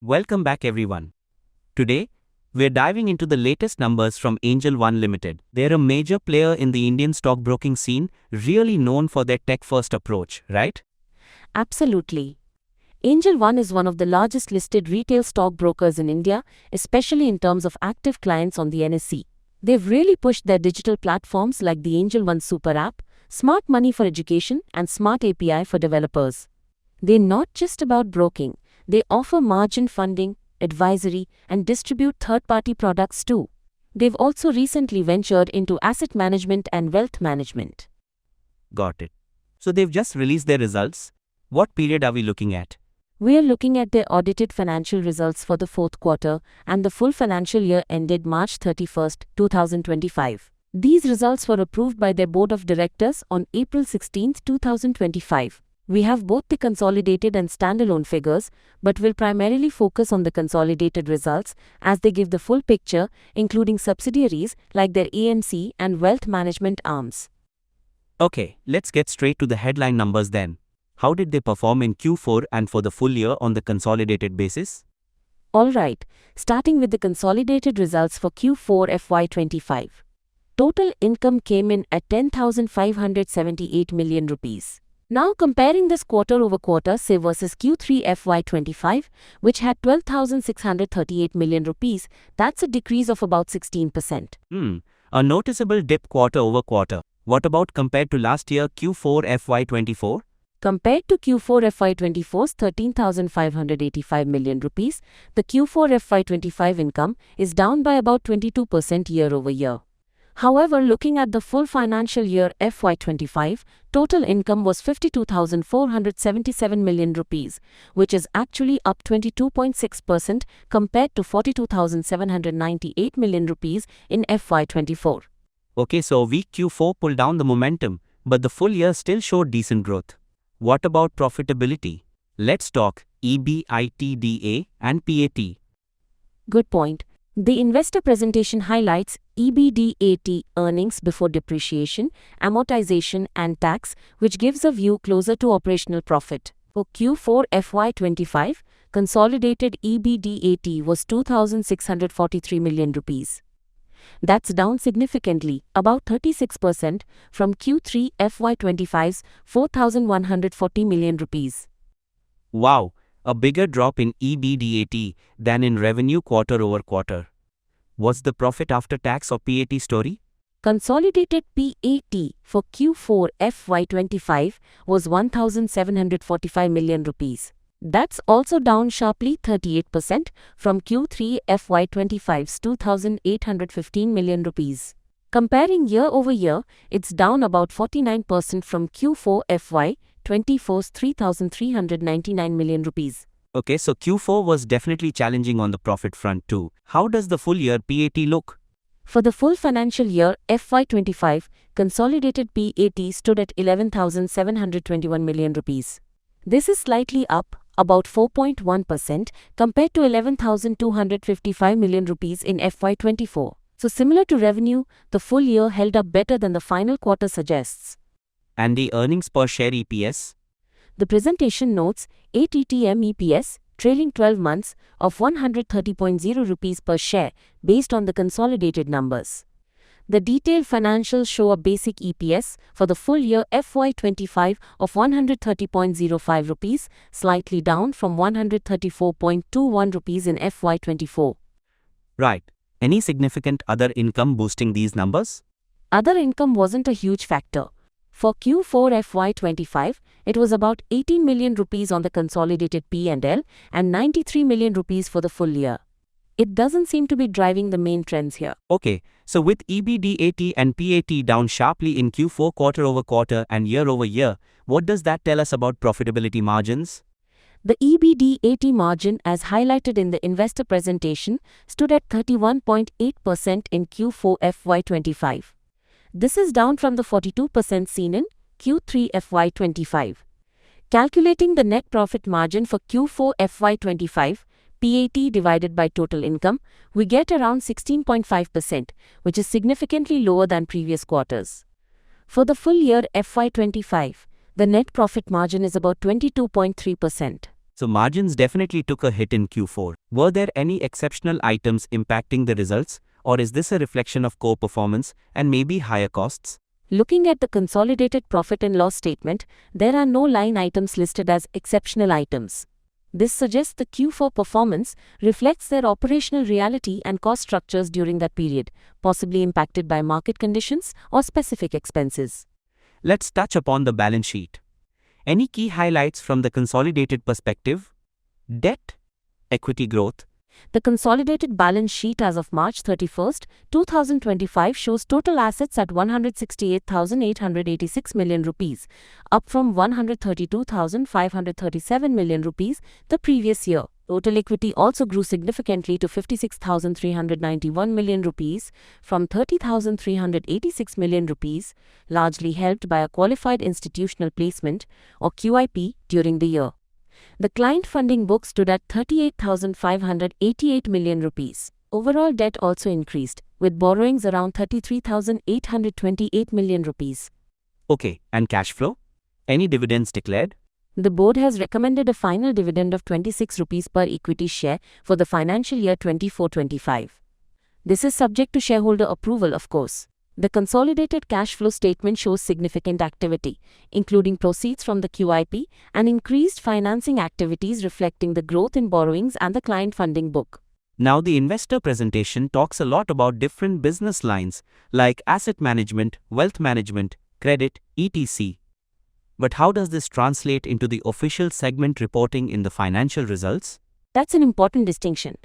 Welcome back everyone. Today, we're diving into the latest numbers from Angel One Limited. They're a major player in the Indian stockbroking scene, really known for their tech-first approach, right? Absolutely. Angel One is one of the largest listed retail stockbrokers in India, especially in terms of active clients on the NSE. They've really pushed their digital platforms like the Angel One Super App, Smart Money for Education, and Smart API for developers. They're not just about broking, they offer margin funding, advisory, and distribute third-party products too. They've also recently ventured into asset management and wealth management. Got it. So they've just released their results. What period are we looking at? We are looking at their audited financial results for the fourth quarter and the full financial year ended March 31, 2025. These results were approved by their board of directors on April 16, 2025. We have both the consolidated and standalone figures, but will primarily focus on the consolidated results as they give the full picture, including subsidiaries like their AMC and wealth management arms. Okay, let's get straight to the headline numbers then. How did they perform in Q4 and for the full year on the consolidated basis? Alright, starting with the consolidated results for Q4 FY25. Total income came in at 10,578 million rupees. Now comparing this quarter-over-quarter say versus Q3 FY25, which had 12,638 million rupees, that's a decrease of about 16%. A noticeable dip quarter-over-quarter. What about compared to last year Q4 FY24? Compared to Q4 FY24's 13,585 million rupees, the Q4 FY25 income is down by about 22% year-over-year. However, looking at the full financial year FY25, total income was 52,477 million rupees, which is actually up 22.6% compared to 42,798 million rupees in FY24. Okay, so weak Q4 pulled down the momentum, but the full year still showed decent growth. What about profitability? Let's talk EBITDA and PAT. Good point. The investor presentation highlights EBITDA, earnings before depreciation, amortization and tax, which gives a view closer to operational profit. For Q4 FY25, consolidated EBITDA was 2,643 million rupees. That's down significantly, about 36% from Q3 FY25's 4,140 million rupees. Wow, a bigger drop in EBITDA than in revenue quarter-over-quarter. What's the profit after tax or PAT story? Consolidated PAT for Q4 FY25 was 1,745 million rupees. That's also down sharply 38% from Q3 FY25's 2,815 million rupees. Comparing year-over-year, it's down about 49% from Q4 FY24's 3,399 million rupees. Okay, so Q4 was definitely challenging on the profit front too. How does the full year PAT look? For the full financial year FY25, consolidated PAT stood at 11,721 million rupees. This is slightly up, about 4.1% compared to 11,255 million rupees in FY24. So similar to revenue, the full year held up better than the final quarter suggests. And the earnings per share EPS? The presentation notes ATTM EPS, trailing 12 months, of 130.0 rupees per share based on the consolidated numbers. The detailed financials show a basic EPS for the full year FY25 of 130.05 rupees, slightly down from 134.21 rupees in FY24. Right. Any significant other income boosting these numbers? Other income wasn't a huge factor. For Q4 FY25, it was about 18 million rupees on the consolidated P&L and 93 million rupees for the full year. It doesn't seem to be driving the main trends here. Okay, so with EBITDA and PAT down sharply in Q4 quarter-over-quarter and year-over-year, what does that tell us about profitability margins? The EBITDA margin, as highlighted in the investor presentation, stood at 31.8% in Q4 FY25. This is down from the 42% seen in Q3 FY25. Calculating the net profit margin for Q4 FY25, PAT divided by total income, we get around 16.5%, which is significantly lower than previous quarters. For the full year FY25, the net profit margin is about 22.3%. So margins definitely took a hit in Q4. Were there any exceptional items impacting the results, or is this a reflection of core performance and maybe higher costs? Looking at the consolidated profit and loss statement, there are no line items listed as exceptional items. This suggests the Q4 performance reflects their operational reality and cost structures during that period, possibly impacted by market conditions or specific expenses. Let's touch upon the balance sheet. Any key highlights from the consolidated perspective? Debt, equity growth. The consolidated balance sheet as of March 31, 2025 shows total assets at 168,886 million rupees, up from 132,537 million rupees the previous year. Total equity also grew significantly to 56,391 million rupees from 30,386 million rupees, largely helped by a qualified institutional placement or QIP during the year. The client funding book stood at 38,588 million rupees. Overall debt also increased, with borrowings around 33,828 million rupees. Okay, and cash flow? Any dividends declared? The board has recommended a final dividend of 26 rupees per equity share for the financial year 24-25. This is subject to shareholder approval, of course. The consolidated cash flow statement shows significant activity, including proceeds from the QIP and increased financing activities reflecting the growth in borrowings and the client funding book. Now the investor presentation talks a lot about different business lines like asset management, wealth management, credit, etc. But how does this translate into the official segment reporting in the financial results? That's an important distinction.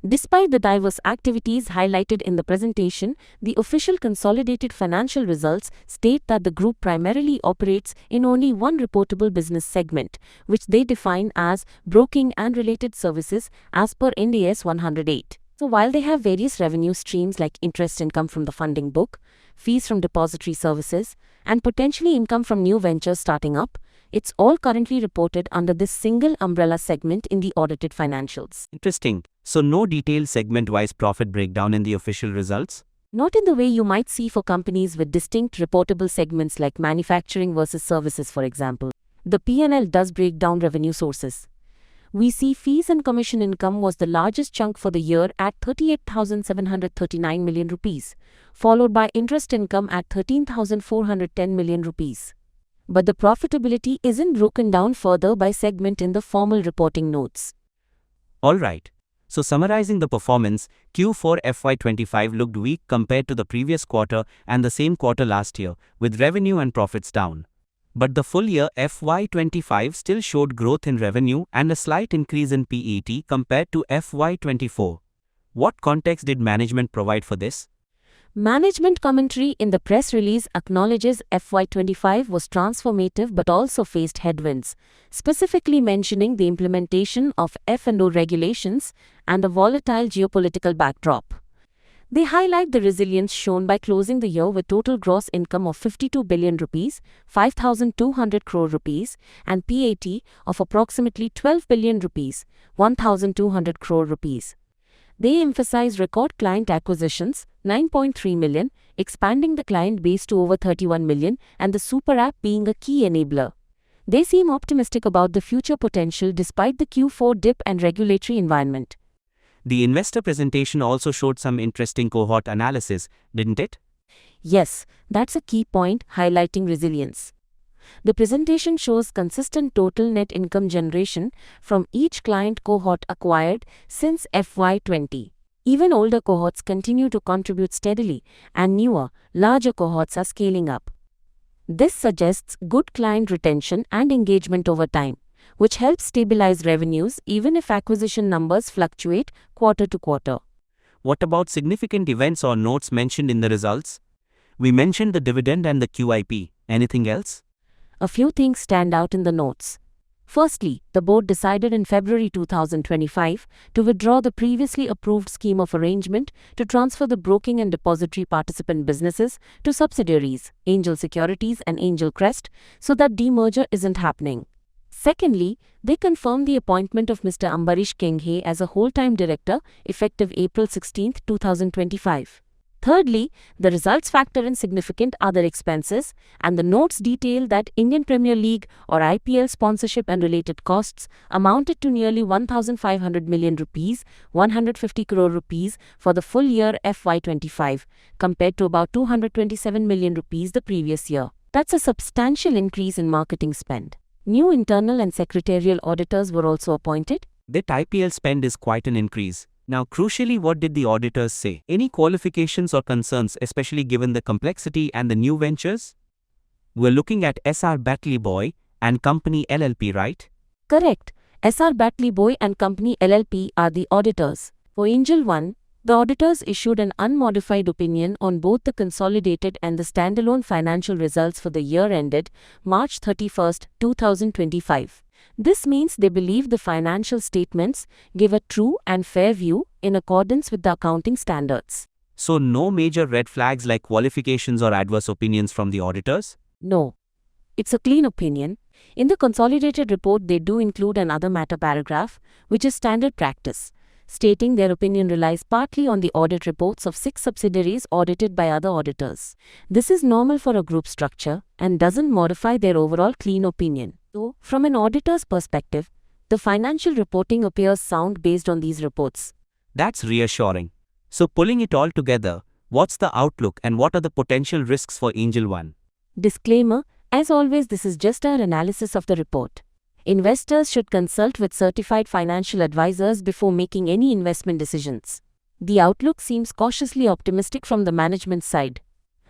Despite the diverse activities highlighted in the presentation, the official consolidated financial results state that the group primarily operates in only one reportable business segment, which they define as broking and related services as per Ind AS 108. So while they have various revenue streams like interest income from the funding book, fees from depository services, and potentially income from new ventures starting up, it's all currently reported under this single umbrella segment in the audited financials. Interesting. So no detailed segment-wise profit breakdown in the official results? Not in the way you might see for companies with distinct reportable segments like manufacturing versus services, for example. The P&L does break down revenue sources. We see fees and commission income was the largest chunk for the year at 38,739 million rupees, followed by interest income at 13,410 million rupees. But the profitability isn't broken down further by segment in the formal reporting notes. Alright. So summarizing the performance, Q4 FY25 looked weak compared to the previous quarter and the same quarter last year, with revenue and profits down. But the full year FY25 still showed growth in revenue and a slight increase in PAT compared to FY24. What context did management provide for this? Management commentary in the press release acknowledges FY25 was transformative but also faced headwinds, specifically mentioning the implementation of F&O regulations and a volatile geopolitical backdrop. They highlight the resilience shown by closing the year with total gross income of 52 billion rupees, 5,200 crore rupees, and PAT of approximately 12 billion rupees, 1,200 crore rupees. They emphasize record client acquisitions, 9.3 million, expanding the client base to over 31 million, and the Super App being a key enabler. They seem optimistic about the future potential despite the Q4 dip and regulatory environment. The investor presentation also showed some interesting cohort analysis, didn't it? Yes, that's a key point, highlighting resilience. The presentation shows consistent total net income generation from each client cohort acquired since FY20. Even older cohorts continue to contribute steadily, and newer, larger cohorts are scaling up. This suggests good client retention and engagement over time, which helps stabilize revenues even if acquisition numbers fluctuate quarter to quarter. What about significant events or notes mentioned in the results? We mentioned the dividend and the QIP. Anything else? A few things stand out in the notes. Firstly, the board decided in February 2025 to withdraw the previously approved scheme of arrangement to transfer the broking and depository participant businesses to subsidiaries, Angel Securities and Angel Crest, so that demerger isn't happening. Secondly, they confirmed the appointment of Mr. Ambarish Kenghe as a whole-time director effective April 16, 2025. Thirdly, the results factor in significant other expenses, and the notes detail that Indian Premier League or IPL sponsorship and related costs amounted to nearly 1,500 million rupees, 150 crore rupees for the full year FY25, compared to about 227 million rupees the previous year. That's a substantial increase in marketing spend. New internal and secretarial auditors were also appointed. That IPL spend is quite an increase. Now, crucially, what did the auditors say? Any qualifications or concerns, especially given the complexity and the new ventures? We're looking at SR Batley Boy and Company LLP, right? Correct. SR Batley Boy and Company LLP are the auditors. For Angel One, the auditors issued an unmodified opinion on both the consolidated and the standalone financial results for the year ended March 31, 2025. This means they believe the financial statements give a true and fair view in accordance with the accounting standards. So, no major red flags like qualifications or adverse opinions from the auditors? No. It's a clean opinion. In the consolidated report, they do include another matter paragraph, which is standard practice, stating their opinion relies partly on the audit reports of 6 subsidiaries audited by other auditors. This is normal for a group structure and doesn't modify their overall clean opinion. So, from an auditor's perspective, the financial reporting appears sound based on these reports. That's reassuring. So, pulling it all together, what's the outlook and what are the potential risks for Angel One? Disclaimer: as always, this is just our analysis of the report. Investors should consult with certified financial advisors before making any investment decisions. The outlook seems cautiously optimistic from the management side.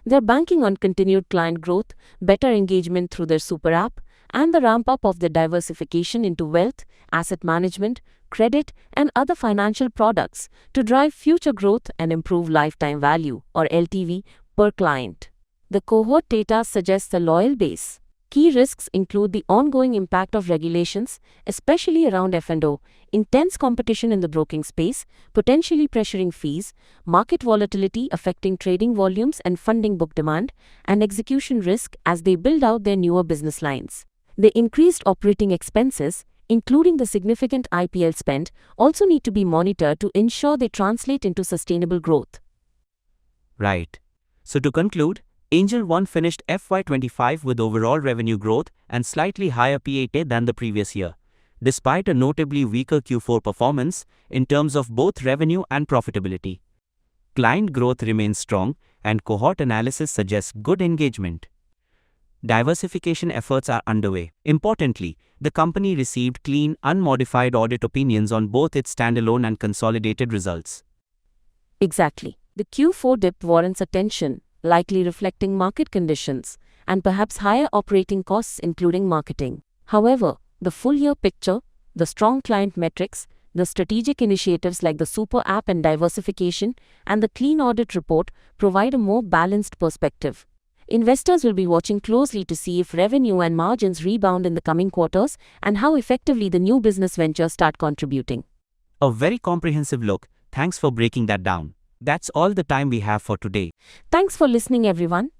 They're banking on continued client growth, better engagement through their super app, and the ramp-up of their diversification into wealth, asset management, credit, and other financial products to drive future growth and improve lifetime value, or LTV, per client. The cohort data suggests a loyal base. Key risks include the ongoing impact of regulations, especially around F&O, intense competition in the broking space, potentially pressuring fees, market volatility affecting trading volumes and funding book demand, and execution risk as they build out their newer business lines. The increased operating expenses, including the significant IPL spend, also need to be monitored to ensure they translate into sustainable growth. Right. So, to conclude, Angel One finished FY25 with overall revenue growth and slightly higher PAT than the previous year, despite a notably weaker Q4 performance in terms of both revenue and profitability. Client growth remains strong, and cohort analysis suggests good engagement. Diversification efforts are underway. Importantly, the company received clean, unmodified audit opinions on both its standalone and consolidated results. Exactly. The Q4 dip warrants attention, likely reflecting market conditions and perhaps higher operating costs including marketing. However, the full-year picture, the strong client metrics, the strategic initiatives like the super app and diversification, and the clean audit report provide a more balanced perspective. Investors will be watching closely to see if revenue and margins rebound in the coming quarters and how effectively the new business ventures start contributing. A very comprehensive look. Thanks for breaking that down. That's all the time we have for today. Thanks for listening, everyone.